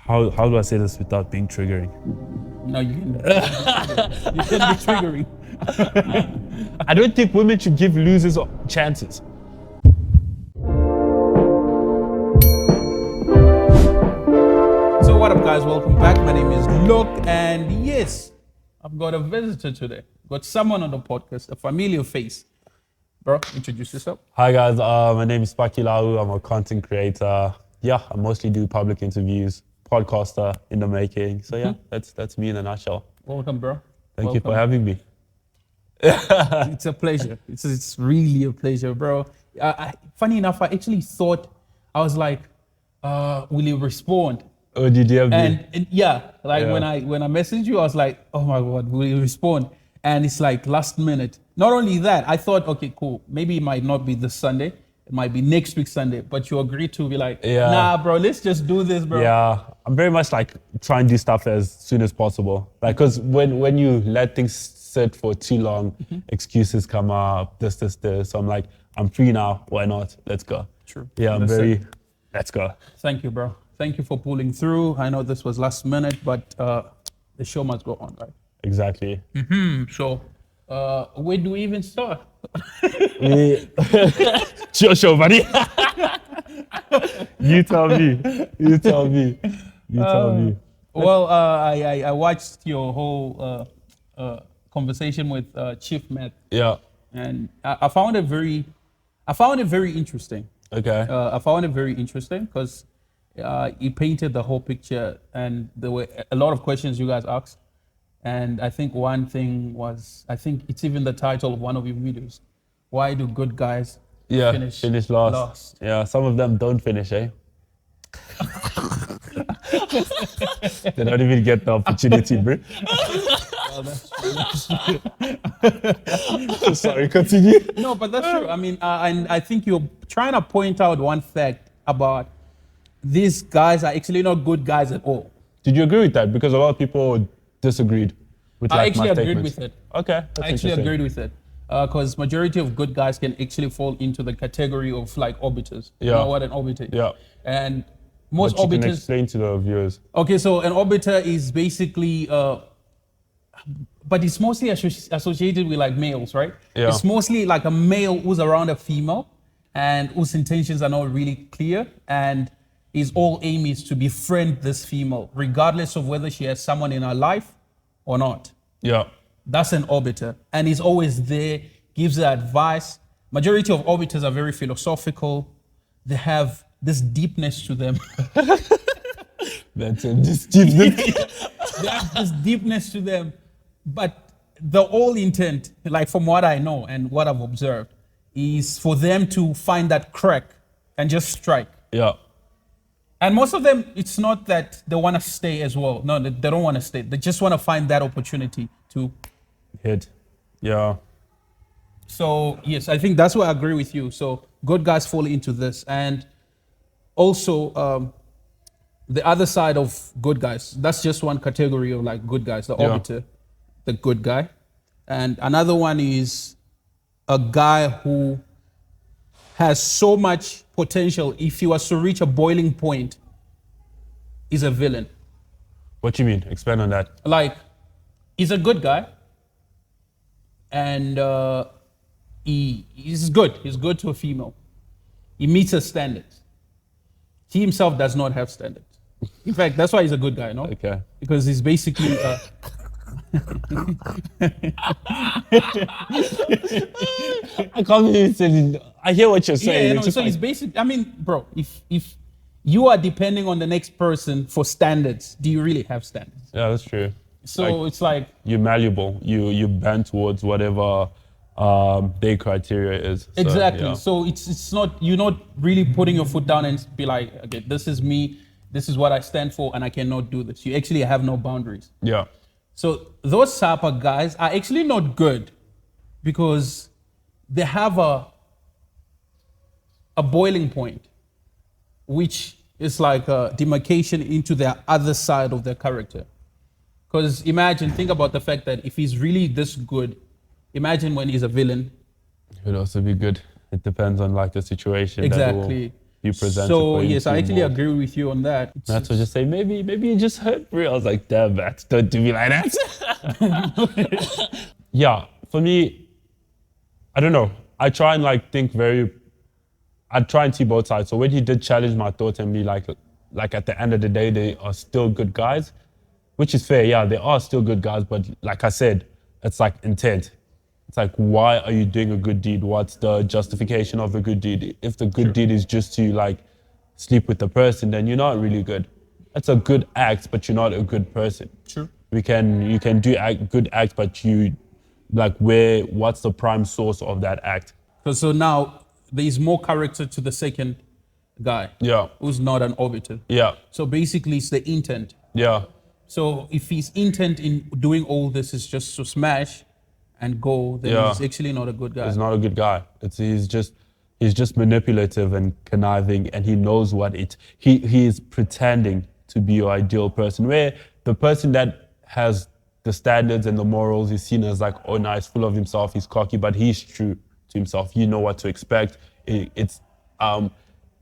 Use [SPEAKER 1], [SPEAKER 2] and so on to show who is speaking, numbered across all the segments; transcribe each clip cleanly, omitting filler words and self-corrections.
[SPEAKER 1] how do I say this without being triggering?
[SPEAKER 2] No, you can. You can be triggering.
[SPEAKER 1] I don't think women should give losers chances.
[SPEAKER 2] So what up, guys? Welcome back. My name is Luke, and yes, I've got a visitor today. Got someone on the podcast, a familiar face. Bro, introduce yourself.
[SPEAKER 1] Hi guys, my name is Paki, Lawu. I'm a content creator. Yeah, I mostly do public interviews, podcaster in the making. So yeah, that's me in a nutshell.
[SPEAKER 2] Welcome, bro.
[SPEAKER 1] Thank you for having me.
[SPEAKER 2] It's a pleasure. It's really a pleasure, bro. Funny enough, I actually thought, I was like, will you respond?
[SPEAKER 1] Oh, did you have me?
[SPEAKER 2] And yeah, like when I messaged you, I was like, oh my God, will you respond? And it's like last minute. Not only that, I thought, okay, cool. Maybe it might not be this Sunday. It might be next week Sunday. But you agreed to be like, nah, bro, let's just do this, bro.
[SPEAKER 1] Yeah, I'm very much like trying to do stuff as soon as possible. Like, because when you let things sit for too long, excuses come up, this. So I'm like, I'm free now. Why not? Let's go.
[SPEAKER 2] True.
[SPEAKER 1] Yeah, let's go.
[SPEAKER 2] Thank you, bro. Thank you for pulling through. I know this was last minute, but the show must go on, right?
[SPEAKER 1] Exactly.
[SPEAKER 2] So, where do we even start?
[SPEAKER 1] Show, buddy. You tell me.
[SPEAKER 2] Well, I watched your whole conversation with Chief Matt.
[SPEAKER 1] Yeah.
[SPEAKER 2] And I found it very interesting.
[SPEAKER 1] Okay.
[SPEAKER 2] I found it very interesting because he painted the whole picture, and there were a lot of questions you guys asked. And I think one thing was, I think it's even the title of one of your videos. Why do good guys finish last?
[SPEAKER 1] Yeah, some of them don't finish, eh? They don't even get the opportunity, bro.
[SPEAKER 2] Well, that's true.
[SPEAKER 1] Sorry, continue.
[SPEAKER 2] No, but that's true. I mean, and I think you're trying to point out one fact about these guys are actually not good guys at all.
[SPEAKER 1] Did you agree with that? Because a lot of people disagreed with
[SPEAKER 2] I
[SPEAKER 1] like
[SPEAKER 2] actually
[SPEAKER 1] my
[SPEAKER 2] agreed
[SPEAKER 1] statements.
[SPEAKER 2] with it.
[SPEAKER 1] Okay, that's
[SPEAKER 2] I actually
[SPEAKER 1] interesting.
[SPEAKER 2] agreed with it. Because majority of good guys can actually fall into the category of like orbiters. You know what an orbiter is?
[SPEAKER 1] Yeah.
[SPEAKER 2] And most
[SPEAKER 1] But you can
[SPEAKER 2] orbiters.
[SPEAKER 1] explain to the viewers.
[SPEAKER 2] Okay, so an orbiter is basically, but it's mostly associated with like males, right?
[SPEAKER 1] Yeah.
[SPEAKER 2] It's mostly like a male who's around a female and whose intentions are not really clear, and his whole aim is to befriend this female, regardless of whether she has someone in her life or not.
[SPEAKER 1] Yeah.
[SPEAKER 2] That's an orbiter, and he's always there, gives her advice. Majority of orbiters are very philosophical. They have this deepness to them.
[SPEAKER 1] That's it. Just keep this.
[SPEAKER 2] They have this deepness to them, but the whole intent, like from what I know and what I've observed, is for them to find that crack and just strike.
[SPEAKER 1] Yeah.
[SPEAKER 2] And most of them, it's not that they want to stay as well. No, they don't want to stay. They just want to find that opportunity to
[SPEAKER 1] Hit. Yeah.
[SPEAKER 2] So yes, I think that's why I agree with you. So good guys fall into this, and also the other side of good guys. That's just one category of like good guys. The orbiter, the good guy, and another one is a guy who has so much potential. If he was to reach a boiling point, is a villain.
[SPEAKER 1] What do you mean? Expand on that.
[SPEAKER 2] Like, he's a good guy, and he's good. He's good to a female. He meets her standards. He himself does not have standards. In fact, that's why he's a good guy, no?
[SPEAKER 1] Okay.
[SPEAKER 2] Because he's basically.
[SPEAKER 1] I can't even say. I hear what you're saying.
[SPEAKER 2] Yeah,
[SPEAKER 1] It's just
[SPEAKER 2] so
[SPEAKER 1] like-
[SPEAKER 2] he's basically. I mean, bro, if you are depending on the next person for standards, do you really have standards?
[SPEAKER 1] Yeah, that's true.
[SPEAKER 2] So it's like.
[SPEAKER 1] You're malleable. You bend towards whatever their criteria is. So,
[SPEAKER 2] Exactly.
[SPEAKER 1] yeah.
[SPEAKER 2] So it's not, you're not really putting your foot down and be like, okay, this is me, this is what I stand for, and I cannot do this. You actually have no boundaries.
[SPEAKER 1] Yeah.
[SPEAKER 2] So those type of guys are actually not good because they have a boiling point, which is like a demarcation into their other side of their character. Because think about the fact that if he's really this good, imagine when he's a villain.
[SPEAKER 1] It would also be good. It depends on like the situation.
[SPEAKER 2] Exactly.
[SPEAKER 1] you present it
[SPEAKER 2] So
[SPEAKER 1] for him
[SPEAKER 2] yes,
[SPEAKER 1] to
[SPEAKER 2] I actually
[SPEAKER 1] mold.
[SPEAKER 2] agree with you on that.
[SPEAKER 1] That's what just say, maybe you just hurt real. I was like, damn, Matt, don't do me like that. Yeah, for me, I don't know. I try and like think I try and see both sides. So when he did challenge my thoughts and be like at the end of the day, they are still good guys, which is fair. Yeah, they are still good guys. But like I said, it's like intent. It's like, why are you doing a good deed? What's the justification of a good deed? If the good deed is just to like sleep with the person, then you're not really good. It's a good act, but you're not a good person.
[SPEAKER 2] True.
[SPEAKER 1] You can do good acts, but you like what's the prime source of that act?
[SPEAKER 2] So now there is more character to the second guy.
[SPEAKER 1] Yeah.
[SPEAKER 2] Who's not an orbiter.
[SPEAKER 1] Yeah.
[SPEAKER 2] So basically it's the intent.
[SPEAKER 1] Yeah.
[SPEAKER 2] So if his intent in doing all this is just to smash and go, then he's actually not a good guy.
[SPEAKER 1] He's not a good guy. He's just manipulative and conniving, and he knows what he is pretending to be your ideal person. Where the person that has the standards and the morals is seen as like, oh nice, full of himself, he's cocky, but he's true to himself. You know what to expect. It's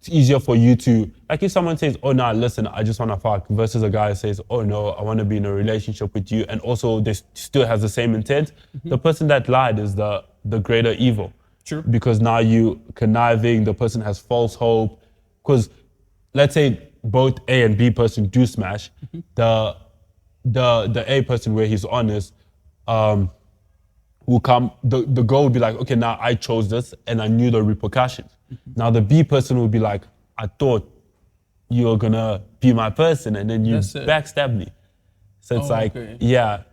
[SPEAKER 1] easier for you to, like if someone says, oh nah, listen, I just want to fuck, versus a guy says, oh no, I want to be in a relationship with you, and also they still has the same intent. The person that lied is the greater evil.
[SPEAKER 2] True.
[SPEAKER 1] Because now you conniving, the person has false hope. Because let's say both A and B person do smash, the A person where he's honest, will come, the girl will be like, okay, now I chose this and I knew the repercussions. Now the B person will be like, I thought you were gonna be my person, and then you backstab me. So it's yeah.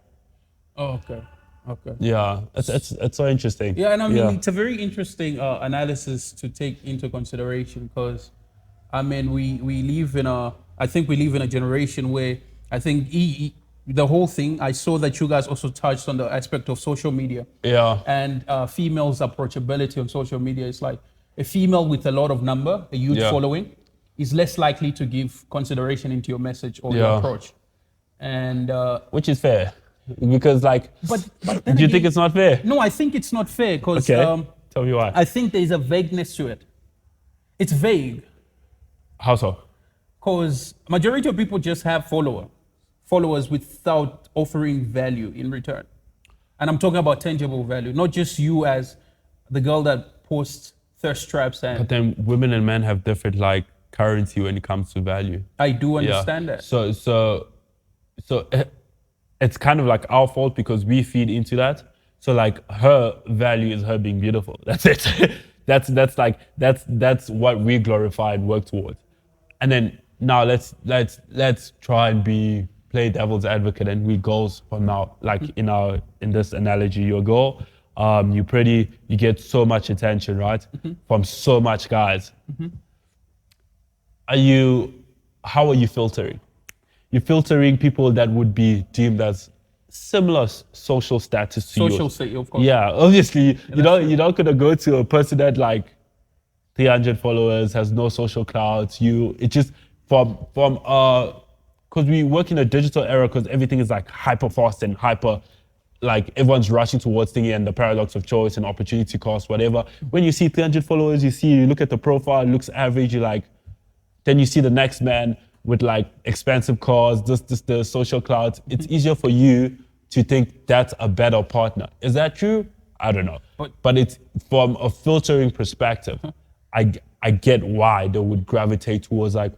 [SPEAKER 2] Oh, okay. Okay.
[SPEAKER 1] Yeah, it's so interesting.
[SPEAKER 2] Yeah, and I mean, it's a very interesting analysis to take into consideration, because, I mean, we live in a generation where I think the whole thing, I saw that you guys also touched on the aspect of social media.
[SPEAKER 1] Yeah.
[SPEAKER 2] And females' approachability on social media is like a female with a lot of number, a huge following, is less likely to give consideration into your message or your approach. And
[SPEAKER 1] which is fair. Because like,
[SPEAKER 2] but
[SPEAKER 1] do you think it's not fair?
[SPEAKER 2] No, I think it's not fair because
[SPEAKER 1] tell me why.
[SPEAKER 2] I think there's a vagueness to it. It's vague.
[SPEAKER 1] How so?
[SPEAKER 2] Because majority of people just have followers without offering value in return. And I'm talking about tangible value, not just you as the girl that posts thirst traps.
[SPEAKER 1] But then women and men have different like currency when it comes to value.
[SPEAKER 2] I do understand that.
[SPEAKER 1] So it's kind of like our fault because we feed into that. So like her value is her being beautiful. That's it. that's what we glorify and work towards. And then now let's try and play devil's advocate, and we goals from now. Like in this analogy, your goal, you're pretty, you get so much attention, right? From so much guys. How are you filtering? You're filtering people that would be deemed as similar social status to you.
[SPEAKER 2] Social status, of course.
[SPEAKER 1] Yeah, obviously, you're not gonna go to a person that like 300 followers, has no social clout. It just because we work in a digital era, because everything is like hyper fast and hyper, like everyone's rushing towards thingy, and the paradox of choice and opportunity cost, whatever. When you see 300 followers, you look at the profile, it looks average, then you see the next man with like expensive cars, the social clout. It's easier for you to think that's a better partner. Is that true? I don't know. But it's from a filtering perspective, I get why they would gravitate towards like,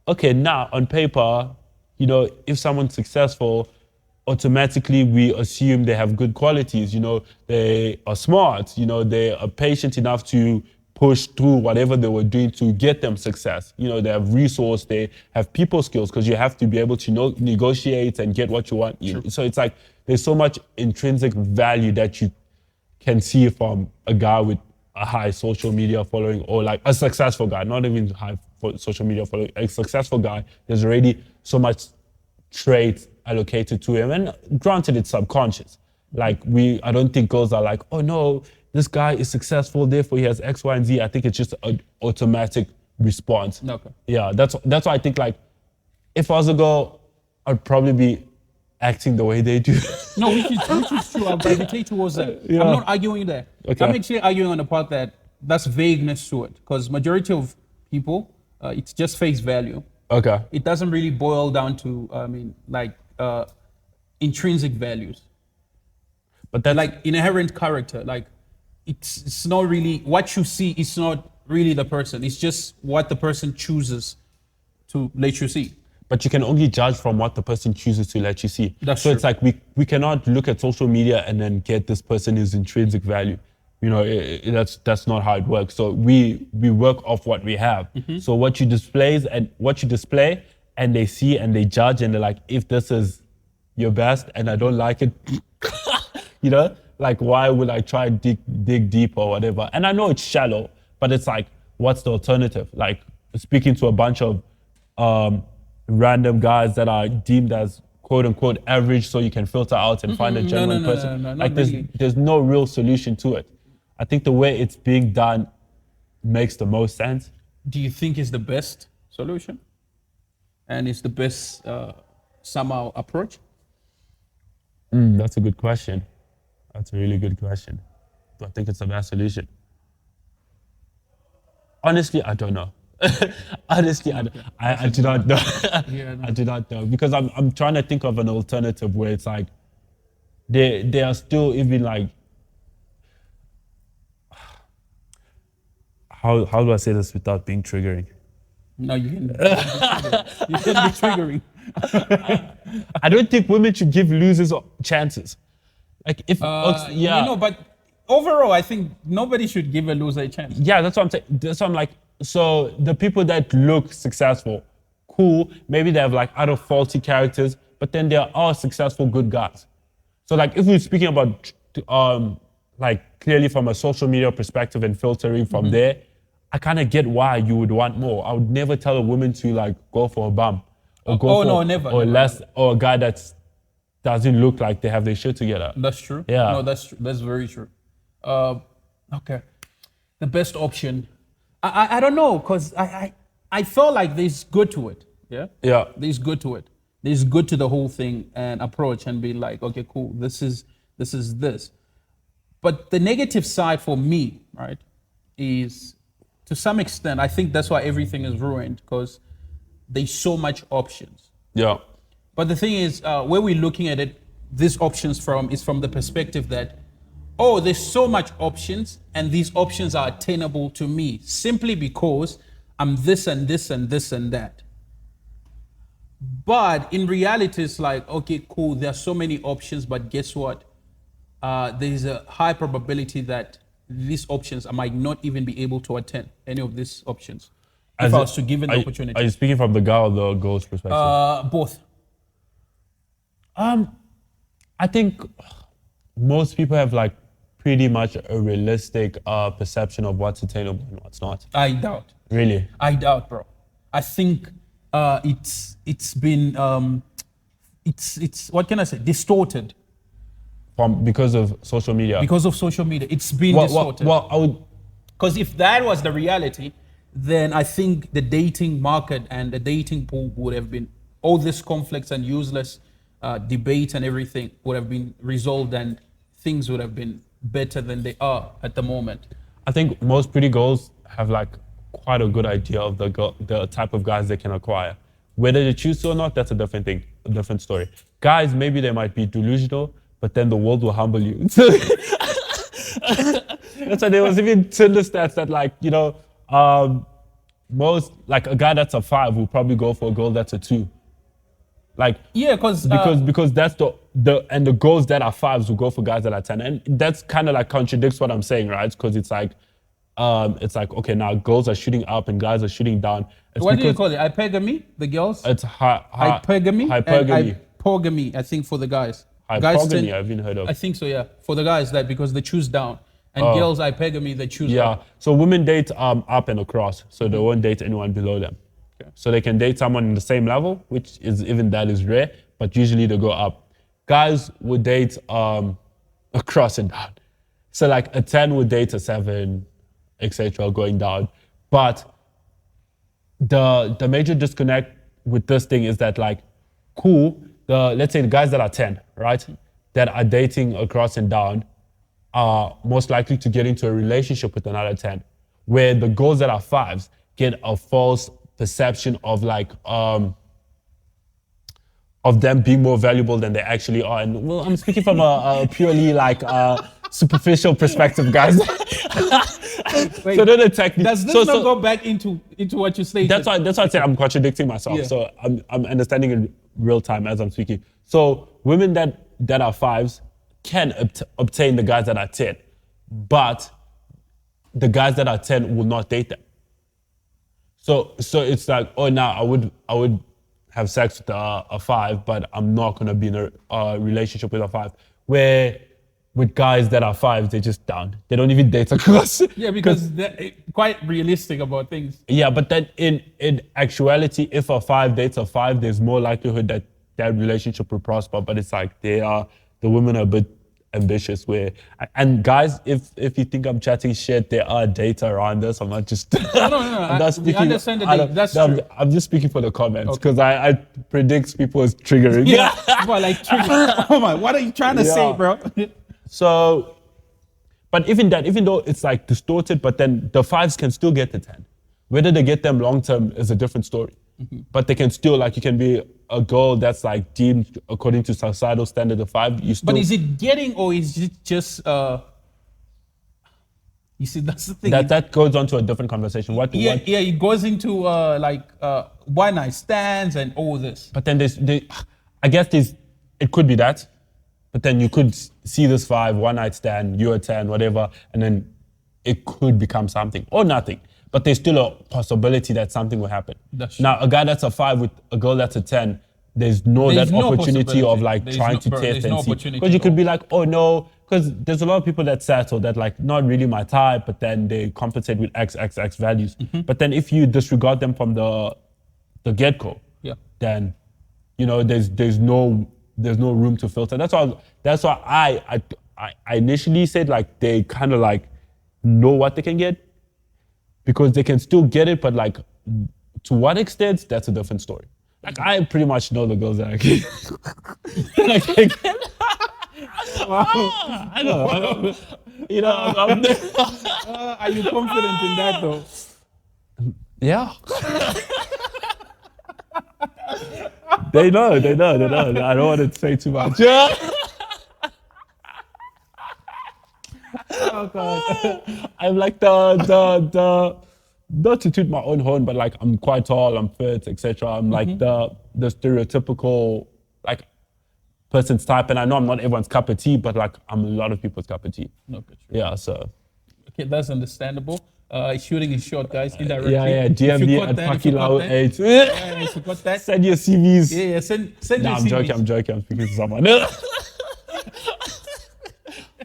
[SPEAKER 1] okay, now on paper, if someone's successful, automatically we assume they have good qualities. They are smart, they are patient enough to push through whatever they were doing to get them success. They have resource, they have people skills, because you have to be able to negotiate and get what you want. So it's like there's so much intrinsic value that you can see from a guy with a high social media following, or like a successful guy, not even high social media following, a successful guy. There's already so much traits allocated to him, and granted it's subconscious. Like I don't think girls are like, oh no, this guy is successful, therefore he has X, Y, and Z. I think it's just an automatic response.
[SPEAKER 2] Okay.
[SPEAKER 1] Yeah, that's why I think like, if I was a girl, I'd probably be acting the way they do.
[SPEAKER 2] No, which is true. I'll gravitate towards that. Yeah. I'm not arguing that. Okay. I'm actually arguing on the part that's vagueness to it, because majority of people. It's just face value.
[SPEAKER 1] Okay.
[SPEAKER 2] It doesn't really boil down to, intrinsic values.
[SPEAKER 1] But that's
[SPEAKER 2] Like inherent character. Like it's not really, what you see is not really the person. It's just what the person chooses to let you see.
[SPEAKER 1] but you can only judge from what the person chooses to let you see.
[SPEAKER 2] That's
[SPEAKER 1] so
[SPEAKER 2] true.
[SPEAKER 1] it's like we cannot look at social media and then get this person who's intrinsic value. You know, that's not how it works. So we work off what we have. So what you display and they see and they judge and they're like, if this is your best and I don't like it, you know, like why would I try and dig deep or whatever? And I know it's shallow, but it's like, what's the alternative? Like speaking to a bunch of random guys that are deemed as quote unquote average, so you can filter out and find a genuine person.
[SPEAKER 2] No,
[SPEAKER 1] like
[SPEAKER 2] not really.
[SPEAKER 1] there's no real solution to it. I think the way it's being done makes the most sense.
[SPEAKER 2] Do you think is the best solution? And it's the best somehow approach?
[SPEAKER 1] That's a good question. That's a really good question. Do I think it's the best solution? Honestly, I don't know. Honestly, I do not know.
[SPEAKER 2] Yeah, no.
[SPEAKER 1] I do not know because I'm trying to think of an alternative where it's like they are still even like how do I say this without being triggering?
[SPEAKER 2] No, you can. You can be triggering.
[SPEAKER 1] I don't think women should give losers chances. Like if
[SPEAKER 2] But overall, I think nobody should give a loser a chance.
[SPEAKER 1] Yeah, that's what I'm saying. That's what I'm like. So the people that look successful, cool, maybe they have like other faulty characters, but then they are all successful good guys. So like if we're speaking about like clearly from a social media perspective and filtering from there, I kind of get why you would want more. I would never tell a woman to like go for a bum or
[SPEAKER 2] never.
[SPEAKER 1] Or a guy that doesn't look like they have their shit together.
[SPEAKER 2] That's true.
[SPEAKER 1] Yeah.
[SPEAKER 2] No, that's true. That's very true. Okay. The best option. I don't know, because I felt like there's good to it. Yeah?
[SPEAKER 1] Yeah.
[SPEAKER 2] There's good to it. There's good to the whole thing and approach and be like, okay, cool, this is this. But the negative side for me, right, is to some extent, I think that's why everything is ruined, because there's so much options.
[SPEAKER 1] Yeah.
[SPEAKER 2] But the thing is, where we're looking at it, these options is from the perspective that, oh, there's so much options, and these options are attainable to me simply because I'm this and this and this and that. But in reality, it's like, okay, cool, there are so many options, but guess what? There's a high probability that these options, I might not even be able to attend any of these options if I was to give an opportunity.
[SPEAKER 1] Are you speaking from the guy or the girl's perspective?
[SPEAKER 2] Both.
[SPEAKER 1] I think most people have like pretty much a realistic perception of what's attainable and what's not.
[SPEAKER 2] I doubt.
[SPEAKER 1] Really?
[SPEAKER 2] I doubt, bro. I think it's been what can I say? Distorted
[SPEAKER 1] Because of social media.
[SPEAKER 2] because of social media. It's been distorted.
[SPEAKER 1] Well, I would.
[SPEAKER 2] Because if that was the reality, then I think the dating market and the dating pool would have been, all these conflicts and useless debate and everything would have been resolved, and things would have been better than they are at the moment.
[SPEAKER 1] I think most pretty girls have like quite a good idea of the type of guys they can acquire. Whether they choose to or not, that's a different thing, a different story. Guys, maybe they might be delusional, but then the world will humble you. That's why there was even Tinder stats that like, you know, most, like a guy that's a 5 will probably go for a girl that's a 2. Like,
[SPEAKER 2] Yeah,
[SPEAKER 1] because that's the girls that are 5s will go for guys that are 10. And that's kind of like contradicts what I'm saying, right? Because it's like, okay, now girls are shooting up and guys are shooting down. It's
[SPEAKER 2] what do you call it? Hypogamy, the girls?
[SPEAKER 1] It's
[SPEAKER 2] Hypogamy?
[SPEAKER 1] Hypogamy.
[SPEAKER 2] And hypogamy, I think, for the guys.
[SPEAKER 1] Hypogamy, I've even heard of.
[SPEAKER 2] I think so, yeah. For the guys, that because they choose down. And girls, hypogamy, they choose
[SPEAKER 1] Yeah.
[SPEAKER 2] up.
[SPEAKER 1] So women date up and across, so they won't date anyone below them.
[SPEAKER 2] Okay.
[SPEAKER 1] So they can date someone in the same level, which is even that is rare, but usually they go up. Guys would date across and down. So like a 10 would date a 7, etc., going down. But the major disconnect with this thing is that like, cool, let's say the guys that are 10, right, that are dating across and down are most likely to get into a relationship with another 10, where the girls that are 5s, get a false perception of like of them being more valuable than they actually are. And well, I'm speaking from a purely like superficial perspective, guys.
[SPEAKER 2] Wait,
[SPEAKER 1] So don't attack me.
[SPEAKER 2] does this
[SPEAKER 1] So-
[SPEAKER 2] not
[SPEAKER 1] so-
[SPEAKER 2] go back into what you stated?
[SPEAKER 1] That's why I said I'm contradicting myself.
[SPEAKER 2] Yeah.
[SPEAKER 1] So I'm understanding in real time as I'm speaking. So women that are 5s can obtain the guys that are 10, but the guys that are 10 will not date them. So it's like, oh, now I would have sex with a 5, but I'm not gonna be in a relationship with a 5. Where with guys that are 5s, they're just down. They don't even date across.
[SPEAKER 2] Yeah, because they're quite realistic about things.
[SPEAKER 1] Yeah, but then in actuality, if a 5 dates a 5, there's more likelihood that that relationship will prosper. But it's like the women are a bit ambitious. And guys, if you think I'm chatting shit, there are data around this. I'm not just.
[SPEAKER 2] No.
[SPEAKER 1] I'm not
[SPEAKER 2] We understand that that's true.
[SPEAKER 1] I'm just speaking for the comments because I predict people is triggering.
[SPEAKER 2] Yeah, well, like, oh my, what are you trying to say,
[SPEAKER 1] Yeah.
[SPEAKER 2] bro?
[SPEAKER 1] So, but even though it's like distorted, but then the 5s can still get the 10. Whether they get them long term is a different story.
[SPEAKER 2] Mm-hmm.
[SPEAKER 1] But they can still, like, you can be a girl that's like deemed according to societal standard of 5. You still.
[SPEAKER 2] But is it getting or is it just? You see, that's the thing.
[SPEAKER 1] that goes on to a different conversation. What?
[SPEAKER 2] It goes into one night stands and all this.
[SPEAKER 1] But then I guess it could be that. But then you could see this 5, one night stand, you're a 10, whatever, and then it could become something or nothing. But there's still a possibility that something will happen.
[SPEAKER 2] That's true.
[SPEAKER 1] Now, a guy that's a 5 with a girl that's a 10, there's no opportunity
[SPEAKER 2] possibility.
[SPEAKER 1] of like
[SPEAKER 2] There's
[SPEAKER 1] trying
[SPEAKER 2] no-
[SPEAKER 1] to
[SPEAKER 2] bro,
[SPEAKER 1] test
[SPEAKER 2] there's
[SPEAKER 1] and
[SPEAKER 2] no
[SPEAKER 1] see.
[SPEAKER 2] opportunity
[SPEAKER 1] Because you
[SPEAKER 2] at
[SPEAKER 1] could
[SPEAKER 2] all.
[SPEAKER 1] be like, oh no, because there's a lot of people that settle that like not really my type, but then they compensate with XXX values.
[SPEAKER 2] Mm-hmm.
[SPEAKER 1] But then if you disregard them from the get-go,
[SPEAKER 2] Yeah.
[SPEAKER 1] then you know there's no room to filter. That's why I initially said like they kind of like know what they can get because they can still get it, but like to what extent, that's a different story. Like I pretty much know the girls that I can. that I can get. I know. You know,
[SPEAKER 2] Are you confident in that though?
[SPEAKER 1] yeah. They know. I don't want to say too much.
[SPEAKER 2] Oh God.
[SPEAKER 1] I'm like the not to toot my own horn, but like I'm quite tall, I'm fit, etc. I'm like the stereotypical like person's type, and I know I'm not everyone's cup of tea, but like I'm a lot of people's cup of tea.
[SPEAKER 2] Okay, true.
[SPEAKER 1] Yeah, so
[SPEAKER 2] Okay, that's understandable. Shooting is short, guys. Indirectly.
[SPEAKER 1] yeah.
[SPEAKER 2] If you
[SPEAKER 1] DMD
[SPEAKER 2] got
[SPEAKER 1] at
[SPEAKER 2] that, if
[SPEAKER 1] Paki
[SPEAKER 2] you got
[SPEAKER 1] Lawu
[SPEAKER 2] that.
[SPEAKER 1] 8.
[SPEAKER 2] Yeah, if you got that.
[SPEAKER 1] Send your CVs.
[SPEAKER 2] Yeah, send
[SPEAKER 1] No,
[SPEAKER 2] your
[SPEAKER 1] I'm joking.
[SPEAKER 2] CVs.
[SPEAKER 1] I'm joking. I'm speaking to someone.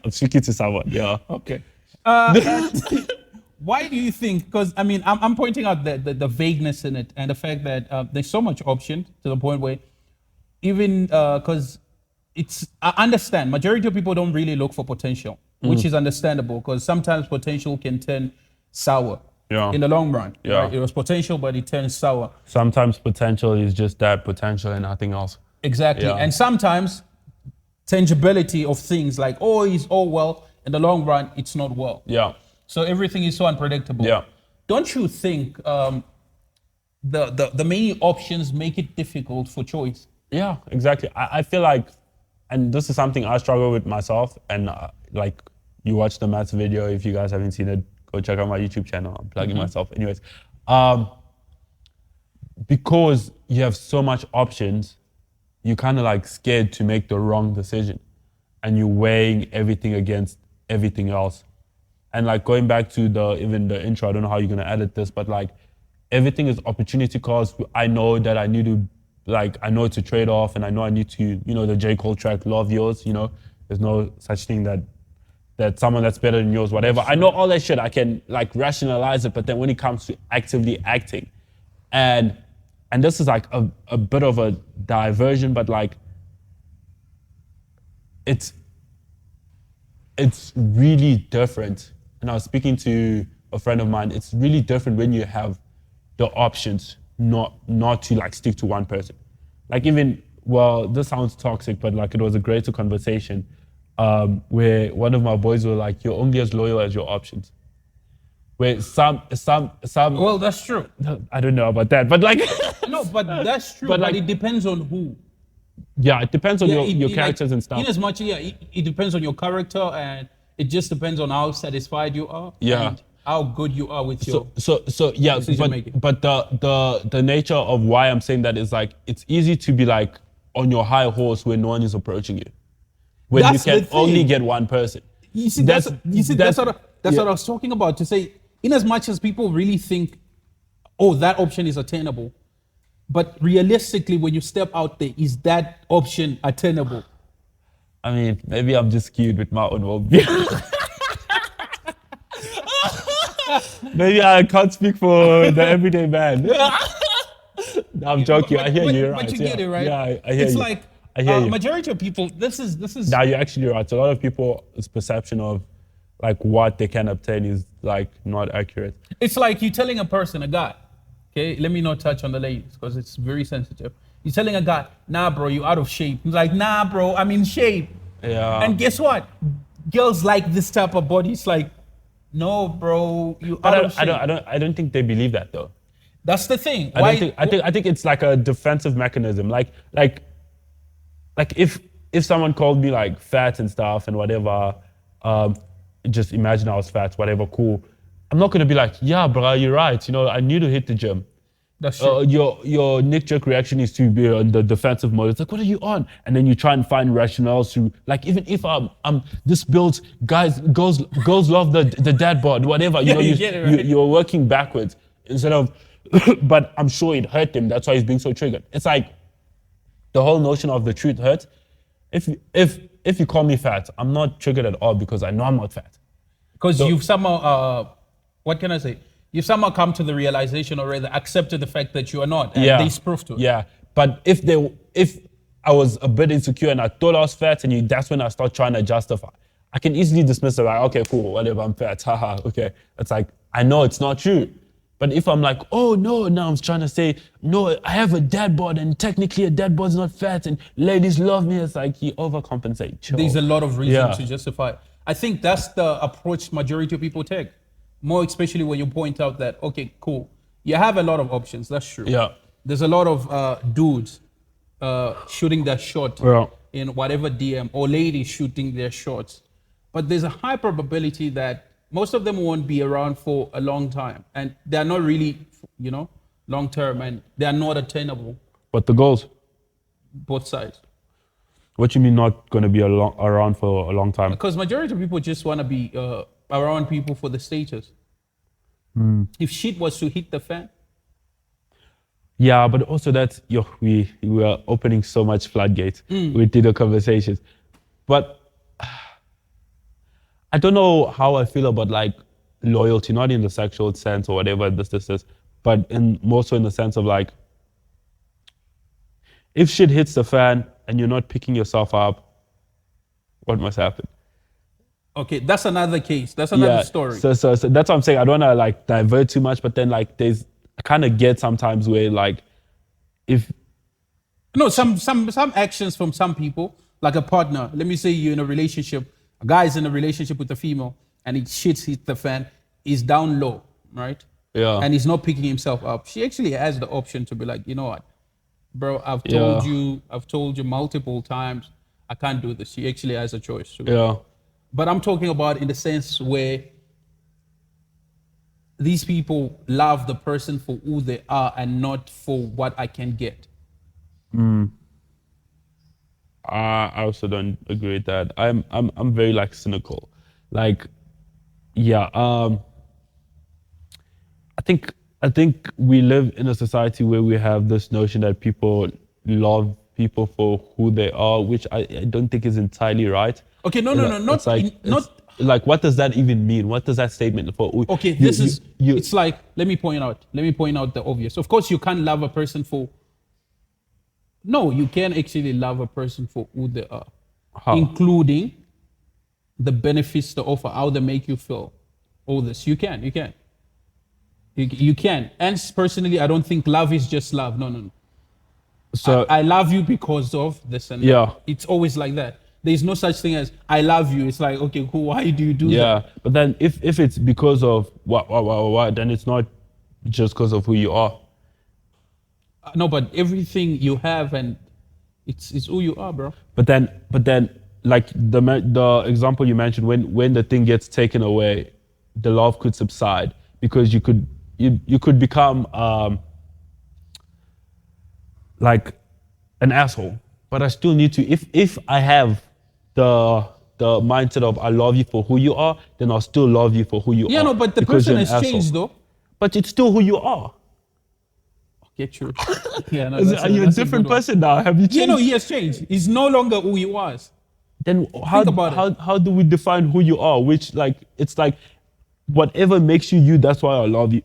[SPEAKER 1] I'm speaking to someone. Yeah.
[SPEAKER 2] Okay. Why do you think? Because I mean, I'm pointing out the vagueness in it and the fact that there's so much option to the point where even because I understand majority of people don't really look for potential, which is understandable because sometimes potential can turn sour.
[SPEAKER 1] Yeah.
[SPEAKER 2] In the long run.
[SPEAKER 1] Yeah.
[SPEAKER 2] Right? It was potential, but it turns sour.
[SPEAKER 1] Sometimes potential is just that potential and nothing else.
[SPEAKER 2] Exactly.
[SPEAKER 1] Yeah.
[SPEAKER 2] And sometimes tangibility of things like, oh, it's all well. In the long run, it's not well.
[SPEAKER 1] Yeah.
[SPEAKER 2] So everything is so unpredictable.
[SPEAKER 1] Yeah.
[SPEAKER 2] Don't you think the many options make it difficult for choice?
[SPEAKER 1] Yeah, exactly. I feel like, and this is something I struggle with myself, and like you watch the maths video, if you guys haven't seen it, go check out my YouTube channel. I'm plugging myself. Anyways, because you have so much options, you're kind of like scared to make the wrong decision, and you're weighing everything against everything else. And like going back to even the intro, I don't know how you're gonna edit this, but like everything is opportunity cost. I know that I need to, like, I know it's a trade-off, and I know I need to, you know, the J. Cole track, Love Yours, you know, there's no such thing that someone that's better than yours, whatever. I know all that shit, I can like rationalize it, but then when it comes to actively acting, and this is like a bit of a diversion, but like it's really different. And I was speaking to a friend of mine, it's really different when you have the options not to like stick to one person. Like even, well, this sounds toxic, but like it was a greater conversation where one of my boys were like, you're only as loyal as your options. where some
[SPEAKER 2] Well, that's true.
[SPEAKER 1] I don't know about that, but like
[SPEAKER 2] No, but that's true.
[SPEAKER 1] But
[SPEAKER 2] But,
[SPEAKER 1] like-
[SPEAKER 2] it depends on who.
[SPEAKER 1] yeah, it depends on your
[SPEAKER 2] Like,
[SPEAKER 1] characters and stuff.
[SPEAKER 2] In as much, it depends on your character, and it just depends on how satisfied you are.
[SPEAKER 1] Yeah.
[SPEAKER 2] And how good you are with your.
[SPEAKER 1] So yeah,
[SPEAKER 2] decision making.
[SPEAKER 1] but the nature of why I'm saying that is like it's easy to be like on your high horse when no one is approaching you, when
[SPEAKER 2] That's
[SPEAKER 1] you
[SPEAKER 2] the
[SPEAKER 1] can only
[SPEAKER 2] thing.
[SPEAKER 1] get one person.
[SPEAKER 2] You see, that's what
[SPEAKER 1] yeah.
[SPEAKER 2] I was talking about. To say, in as much as people really think, oh, that option is attainable, but realistically, when you step out there, is that option attainable?
[SPEAKER 1] I mean, maybe I'm just skewed with my own worldview. Maybe I can't speak for the everyday man. No, I'm joking. I hear you. You're right.
[SPEAKER 2] But you get it, right?
[SPEAKER 1] Yeah, I hear
[SPEAKER 2] it's
[SPEAKER 1] you.
[SPEAKER 2] like
[SPEAKER 1] I hear you.
[SPEAKER 2] majority of people. This is.
[SPEAKER 1] Now you're actually right. A lot of people's perception of like what they can obtain is like not accurate.
[SPEAKER 2] It's like you telling a person, a guy. Okay, let me not touch on the ladies because it's very sensitive. You're telling a guy, nah, bro, you out of shape. He's like, nah, bro, I'm in shape.
[SPEAKER 1] Yeah.
[SPEAKER 2] And guess what? Girls like this type of body. It's like, no, bro, you out of shape.
[SPEAKER 1] I don't think they believe that though.
[SPEAKER 2] That's the thing.
[SPEAKER 1] I think it's like a defensive mechanism. Like if someone called me like fat and stuff and whatever, just imagine I was fat, whatever, cool. I'm not gonna be like, yeah, bro, you're right. You know, I need to hit the gym.
[SPEAKER 2] That's true.
[SPEAKER 1] Your knee-jerk reaction is to be on the defensive mode. It's like, what are you on? And then you try and find rationales to, like, even if I'm this builds, girls love the dad bod, whatever. You know,
[SPEAKER 2] you get it, right?
[SPEAKER 1] you're working backwards instead of, but I'm sure it hurt him. That's why he's being so triggered. It's like the whole notion of the truth hurts. If you call me fat, I'm not triggered at all because I know I'm not fat.
[SPEAKER 2] Because you've somehow, what can I say? You somehow come to the realization or rather accepted the fact that you are not. And there's proof to it.
[SPEAKER 1] Yeah, but if I was a bit insecure and I thought I was fat and that's when I start trying to justify. I can easily dismiss it like, okay, cool, whatever, I'm fat, haha, okay. It's like, I know it's not true. But if I'm like, oh no, now I'm trying to say, no, I have a dad bod and technically a dad bod's not fat and ladies love me, it's like you overcompensate. Chill.
[SPEAKER 2] There's a lot of reasons
[SPEAKER 1] Yeah.
[SPEAKER 2] to justify it. I think that's the approach majority of people take. More especially when you point out that, okay, cool, you have a lot of options, that's true.
[SPEAKER 1] Yeah.
[SPEAKER 2] There's a lot of dudes shooting their shot
[SPEAKER 1] Yeah.
[SPEAKER 2] in whatever DM or ladies shooting their shots. But there's a high probability that most of them won't be around for a long time. And they're not really, long term and they're not attainable,
[SPEAKER 1] But the goals,
[SPEAKER 2] both sides.
[SPEAKER 1] what you mean not going to be around for a long time?
[SPEAKER 2] Because majority of people just want to be around people for the status. If shit was to hit the fan,
[SPEAKER 1] Yeah, but also that's, we are opening so much floodgates with the conversations. But I don't know how I feel about like loyalty, not in the sexual sense or whatever this is, but more so in the sense of like, if shit hits the fan and you're not picking yourself up, what must happen?
[SPEAKER 2] okay, that's another case. That's another story.
[SPEAKER 1] So that's what I'm saying. I don't want to like divert too much, but then like I kind of get sometimes where like, if
[SPEAKER 2] No, some actions from some people, like a partner. Let me say you're in a relationship, a guy's in a relationship with a female, and shit hits the fan, he's down low, right?
[SPEAKER 1] Yeah.
[SPEAKER 2] And he's not picking himself up. She actually has the option to be like, you know what, bro, I've told you multiple times, I can't do this. She actually has a choice.
[SPEAKER 1] Yeah.
[SPEAKER 2] But I'm talking about in the sense where these people love the person for who they are and not for what I can get.
[SPEAKER 1] I also don't agree with that. I'm very like cynical. Like, yeah. I think we live in a society where we have this notion that people love people for who they are, which I don't think is entirely right.
[SPEAKER 2] Okay, no, not
[SPEAKER 1] like, what does that even mean? What does that statement for?
[SPEAKER 2] Okay, it's like, let me point out the obvious. Of course, you can't love a person for. No, you can actually love a person for who they are,
[SPEAKER 1] How?
[SPEAKER 2] including the benefits they offer, how they make you feel. All this, you can. You can. And personally, I don't think love is just love. No.
[SPEAKER 1] So
[SPEAKER 2] I love you because of this and
[SPEAKER 1] Yeah.
[SPEAKER 2] that. It's always like that. there's no such thing as I love you. It's like, okay, cool. Why do you do that?
[SPEAKER 1] Yeah, but then if it's because of what, then it's not just because of who you are.
[SPEAKER 2] No, but everything you have and it's who you are, bro.
[SPEAKER 1] But then, like the example you mentioned, when the thing gets taken away, the love could subside because you could become like an asshole. But I still need to, if I have the mindset of I love you for who you are, then I'll still love you for who you are.
[SPEAKER 2] Yeah, no, but the
[SPEAKER 1] because
[SPEAKER 2] person
[SPEAKER 1] you're an
[SPEAKER 2] has changed
[SPEAKER 1] asshole.
[SPEAKER 2] though.
[SPEAKER 1] But it's still who you are.
[SPEAKER 2] Okay, true. Yeah, no,
[SPEAKER 1] Are you a different person now? Have you changed?
[SPEAKER 2] Yeah, no, he has changed. He's no longer who he was.
[SPEAKER 1] Then
[SPEAKER 2] about
[SPEAKER 1] how do we define who you are? Which, like, it's like whatever makes you you, that's why I love you.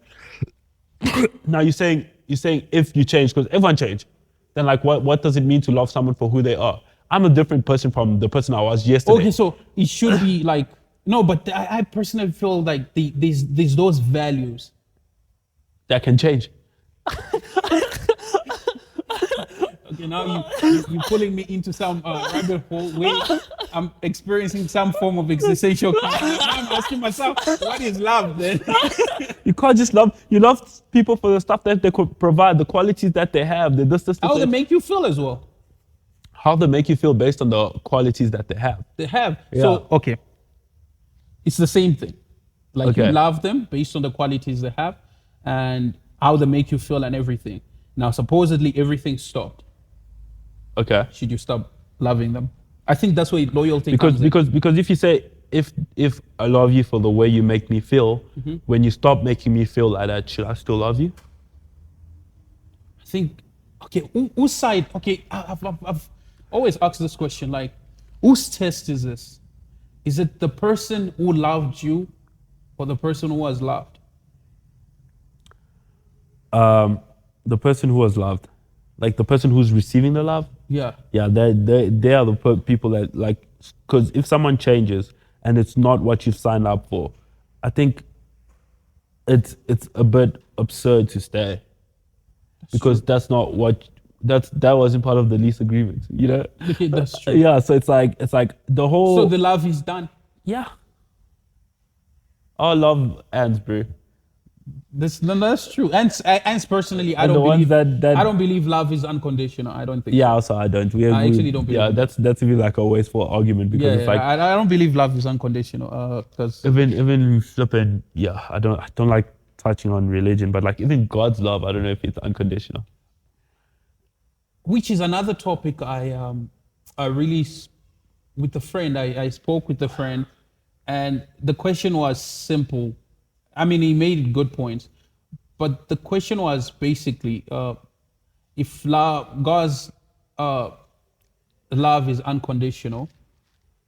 [SPEAKER 1] Now you're saying if you change, because everyone changed, then like what does it mean to love someone for who they are? I'm a different person from the person I was yesterday.
[SPEAKER 2] Okay, so it should be like no, but I personally feel like there's those values
[SPEAKER 1] that can change.
[SPEAKER 2] Okay, now you're pulling me into some rabbit hole where I'm experiencing some form of existential crisis. Now I'm asking myself, what is love then?
[SPEAKER 1] You can't just you love people for the stuff that they could provide, the qualities that they have,
[SPEAKER 2] How they make you feel as well.
[SPEAKER 1] How they make you feel based on the qualities that they have.
[SPEAKER 2] They have.
[SPEAKER 1] Yeah.
[SPEAKER 2] So, okay. It's the same thing. Like
[SPEAKER 1] Okay.
[SPEAKER 2] you love them based on the qualities they have and how they make you feel and everything. Now, supposedly everything stopped.
[SPEAKER 1] Okay.
[SPEAKER 2] Should you stop loving them? I think that's where loyalty comes in.
[SPEAKER 1] Because if you say if I love you for the way you make me feel, when you stop making me feel like that, should I still love you?
[SPEAKER 2] I think, okay, whose side? Okay, I've always asked this question, like, whose test is this? Is it the person who loved you or the person who was loved?
[SPEAKER 1] The person who was loved, like the person who's receiving the love.
[SPEAKER 2] Yeah.
[SPEAKER 1] Yeah, they are the people that, like, because if someone changes and it's not what you've signed up for, I think it's a bit absurd to stay. Because that's not what that wasn't part of the lease agreement, you know?
[SPEAKER 2] Okay, that's true.
[SPEAKER 1] Yeah, so it's like the whole.
[SPEAKER 2] So the love is done.
[SPEAKER 1] Yeah. Our love ends, bro.
[SPEAKER 2] That's true. And personally, I
[SPEAKER 1] And the
[SPEAKER 2] don't
[SPEAKER 1] ones
[SPEAKER 2] believe
[SPEAKER 1] that-
[SPEAKER 2] I don't believe love is unconditional. I don't think.
[SPEAKER 1] Yeah, also I don't.
[SPEAKER 2] I actually don't believe
[SPEAKER 1] Yeah,
[SPEAKER 2] it.
[SPEAKER 1] that's even like a wasteful argument because
[SPEAKER 2] Yeah,
[SPEAKER 1] it's like
[SPEAKER 2] I don't believe love is unconditional. Because
[SPEAKER 1] even flipping. Yeah, I don't like touching on religion, but like even God's love, I don't know if it's unconditional.
[SPEAKER 2] which is another topic I really with a friend. I spoke with a friend, and the question was simple. I mean, he made good points, but the question was basically if God's love is unconditional,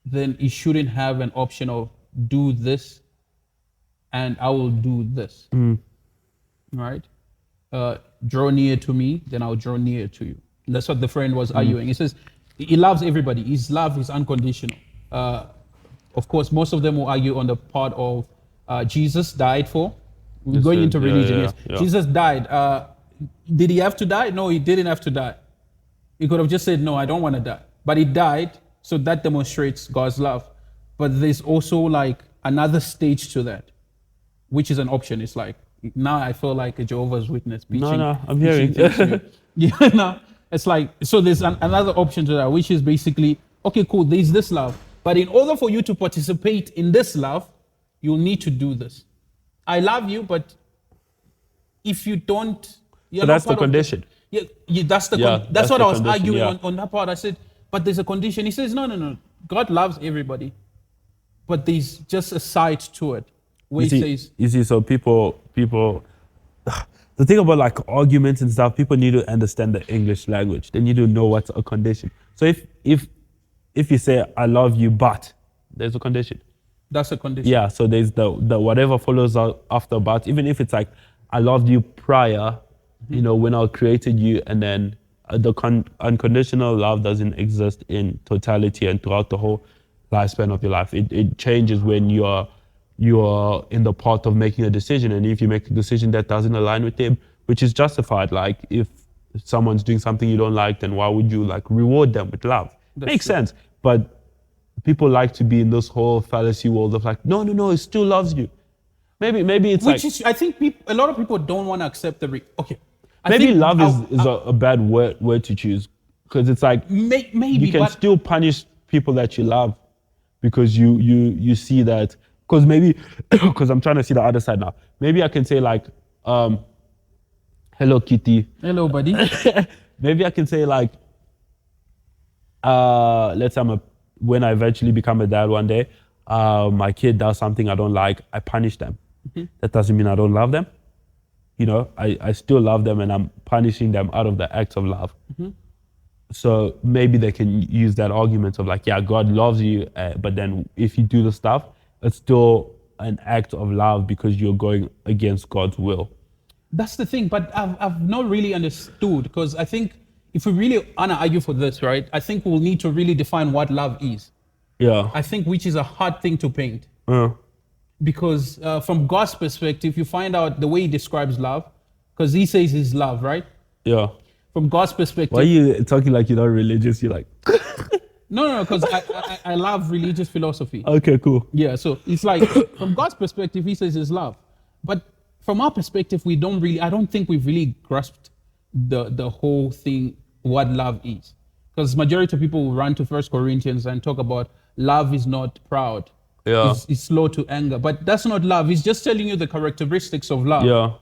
[SPEAKER 2] then he shouldn't have an option of do this and I will do this. Right? Draw near to me, then I'll draw near to you. And that's what the friend was arguing. He says he loves everybody. His love is unconditional. Of course, most of them will argue on the part of Jesus died for. We're going into religion, yes.
[SPEAKER 1] yeah.
[SPEAKER 2] Jesus died. Did he have to die? No, he didn't have to die. He could have just said, no, I don't want to die. But he died, so that demonstrates God's love. But there's also like another stage to that, which is an option. It's like, now I feel like a Jehovah's Witness.
[SPEAKER 1] No, I'm hearing.
[SPEAKER 2] Yeah, no. It's like, so there's another option to that, which is basically, okay, cool, there's this love. But in order for you to participate in this love, you'll need to do this. I love you, but if you don't...
[SPEAKER 1] So that's the condition.
[SPEAKER 2] That's
[SPEAKER 1] that's
[SPEAKER 2] what
[SPEAKER 1] the
[SPEAKER 2] I was
[SPEAKER 1] condition,
[SPEAKER 2] arguing
[SPEAKER 1] yeah.
[SPEAKER 2] on that part. I said, but there's a condition. He says, no. God loves everybody. But there's just a side to it where
[SPEAKER 1] You see, so people, the thing about like arguments and stuff, people need to understand the English language. They need to know what's a condition. So if you say, I love you, but there's a condition.
[SPEAKER 2] That's a condition.
[SPEAKER 1] Yeah, so there's the whatever follows after but, even if it's like, I loved you prior, you know, when I created you, and then the unconditional love doesn't exist in totality and throughout the whole lifespan of your life. It changes when you are in the part of making a decision, and if you make a decision that doesn't align with them, which is justified. Like if someone's doing something you don't like, then why would you like reward them with love? Makes sense. But people like to be in this whole fallacy world of like, no, it still loves you. Maybe it's
[SPEAKER 2] Which
[SPEAKER 1] like,
[SPEAKER 2] is, I think a lot of people don't want to accept okay.
[SPEAKER 1] maybe love is a bad word to choose, because it's like
[SPEAKER 2] maybe
[SPEAKER 1] you can still punish people that you love because you see that, because maybe because I'm trying to see the other side now. Maybe I can say like, hello Kitty.
[SPEAKER 2] Hello buddy.
[SPEAKER 1] Maybe I can say like, let's say when I eventually become a dad one day, my kid does something I don't like, I punish them. That doesn't mean I don't love them. You know, I still love them, and I'm punishing them out of the act of love. So maybe they can use that argument of like, yeah, God loves you, but then if you do the stuff, it's still an act of love because you're going against God's will.
[SPEAKER 2] That's the thing, but I've not really understood, because I think if we really want to argue for this, right, I think we'll need to really define what love is.
[SPEAKER 1] Yeah.
[SPEAKER 2] I think which is a hard thing to paint. Because from God's perspective, you find out the way he describes love, because he says he's love, right?
[SPEAKER 1] Yeah.
[SPEAKER 2] From God's perspective.
[SPEAKER 1] Why are you talking like you're not religious? You're like...
[SPEAKER 2] No, because I love religious philosophy.
[SPEAKER 1] Okay, cool.
[SPEAKER 2] Yeah, so it's like, from God's perspective, he says he's love. But from our perspective, I don't think we've really grasped the whole thing, what love is. Because majority of people will run to 1 Corinthians and talk about love is not proud.
[SPEAKER 1] Yeah.
[SPEAKER 2] It's slow to anger. But that's not love. It's just telling you the characteristics of love.
[SPEAKER 1] Yeah.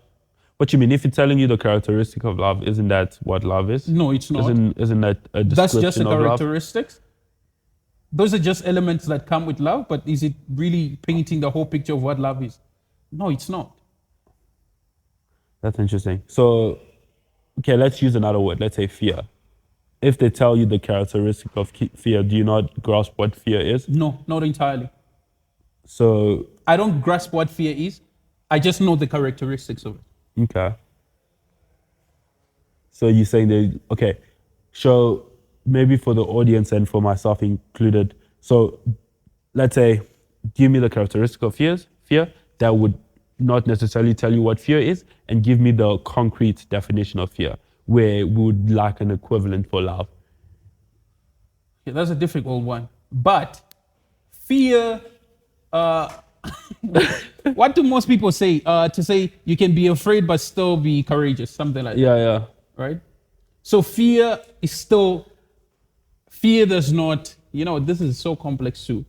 [SPEAKER 1] What you mean? If it's telling you the characteristic of love, isn't that what love is?
[SPEAKER 2] No, it's not.
[SPEAKER 1] Isn't that a description
[SPEAKER 2] That's just the
[SPEAKER 1] of love?
[SPEAKER 2] characteristics. Those are just elements that come with love, but is it really painting the whole picture of what love is? No, it's not.
[SPEAKER 1] That's interesting. So, okay, let's use another word. Let's say fear. If they tell you the characteristic of fear, do you not grasp what fear is?
[SPEAKER 2] No, not entirely.
[SPEAKER 1] So...
[SPEAKER 2] I don't grasp what fear is. I just know the characteristics of it.
[SPEAKER 1] Okay. So you're saying that, okay, so maybe for the audience and for myself included, so let's say, give me the characteristic of fear that would not necessarily tell you what fear is, and give me the concrete definition of fear, where we would like an equivalent for love.
[SPEAKER 2] Yeah, that's a difficult one. But fear, what do most people say? To say you can be afraid but still be courageous, something like that.
[SPEAKER 1] Yeah.
[SPEAKER 2] Right? So fear does not, this is so complex too.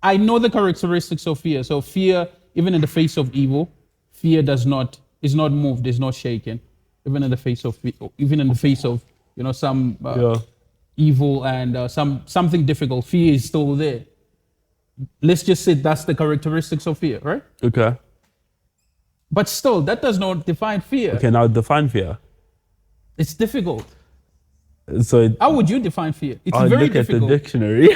[SPEAKER 2] I know the characteristics of fear. So fear, even in the face of evil, fear is not moved, is not shaken. Even in the face of some evil and something difficult, fear is still there. Let's just say that's the characteristics of fear, right?
[SPEAKER 1] Okay.
[SPEAKER 2] But still, that does not define fear.
[SPEAKER 1] Okay, now define fear.
[SPEAKER 2] It's difficult.
[SPEAKER 1] So
[SPEAKER 2] how would you define fear? It's very difficult.
[SPEAKER 1] Look at the dictionary.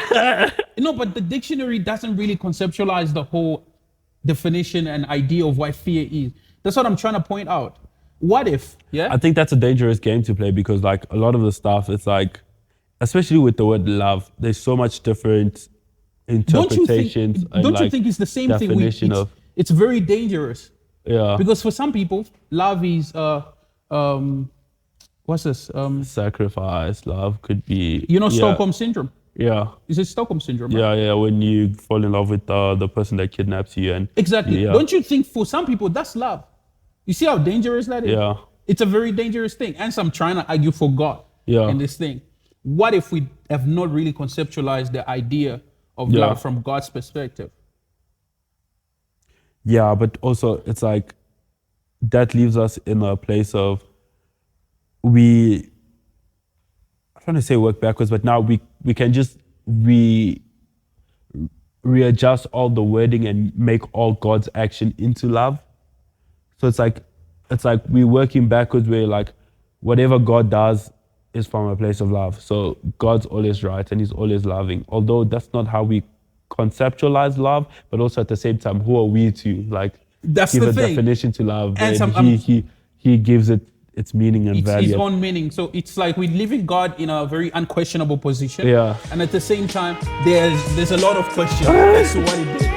[SPEAKER 2] No, but the dictionary doesn't really conceptualize the whole definition and idea of what fear is. That's what I'm trying to point out. What if,
[SPEAKER 1] I think that's a dangerous game to play, because like a lot of the stuff, it's like, especially with the word love, there's so much different interpretations.
[SPEAKER 2] Don't you think it's the same thing? It's very dangerous.
[SPEAKER 1] Yeah.
[SPEAKER 2] Because for some people, love is what's this?
[SPEAKER 1] Sacrifice. Love could be.
[SPEAKER 2] Stockholm syndrome.
[SPEAKER 1] Yeah.
[SPEAKER 2] Is it Stockholm syndrome? Right?
[SPEAKER 1] Yeah. When you fall in love with the person that kidnaps you, and
[SPEAKER 2] exactly. Yeah. Don't you think for some people that's love? You see how dangerous that is?
[SPEAKER 1] Yeah.
[SPEAKER 2] It's a very dangerous thing. And so I'm trying to argue for God in this thing. What if we have not really conceptualized the idea of love from God's perspective?
[SPEAKER 1] Yeah, but also it's like that leaves us in a place of I'm trying to say work backwards, but now we can just readjust all the wording and make all God's action into love. So it's like we're working backwards, where like whatever God does is from a place of love. So God's always right and he's always loving. Although that's not how we conceptualize love, but also at the same time, who are we to like give a definition to love? And he gives it its meaning and value.
[SPEAKER 2] His own meaning. So it's like we're leaving God in a very unquestionable position.
[SPEAKER 1] Yeah.
[SPEAKER 2] And at the same time, there's a lot of questions as to what it is.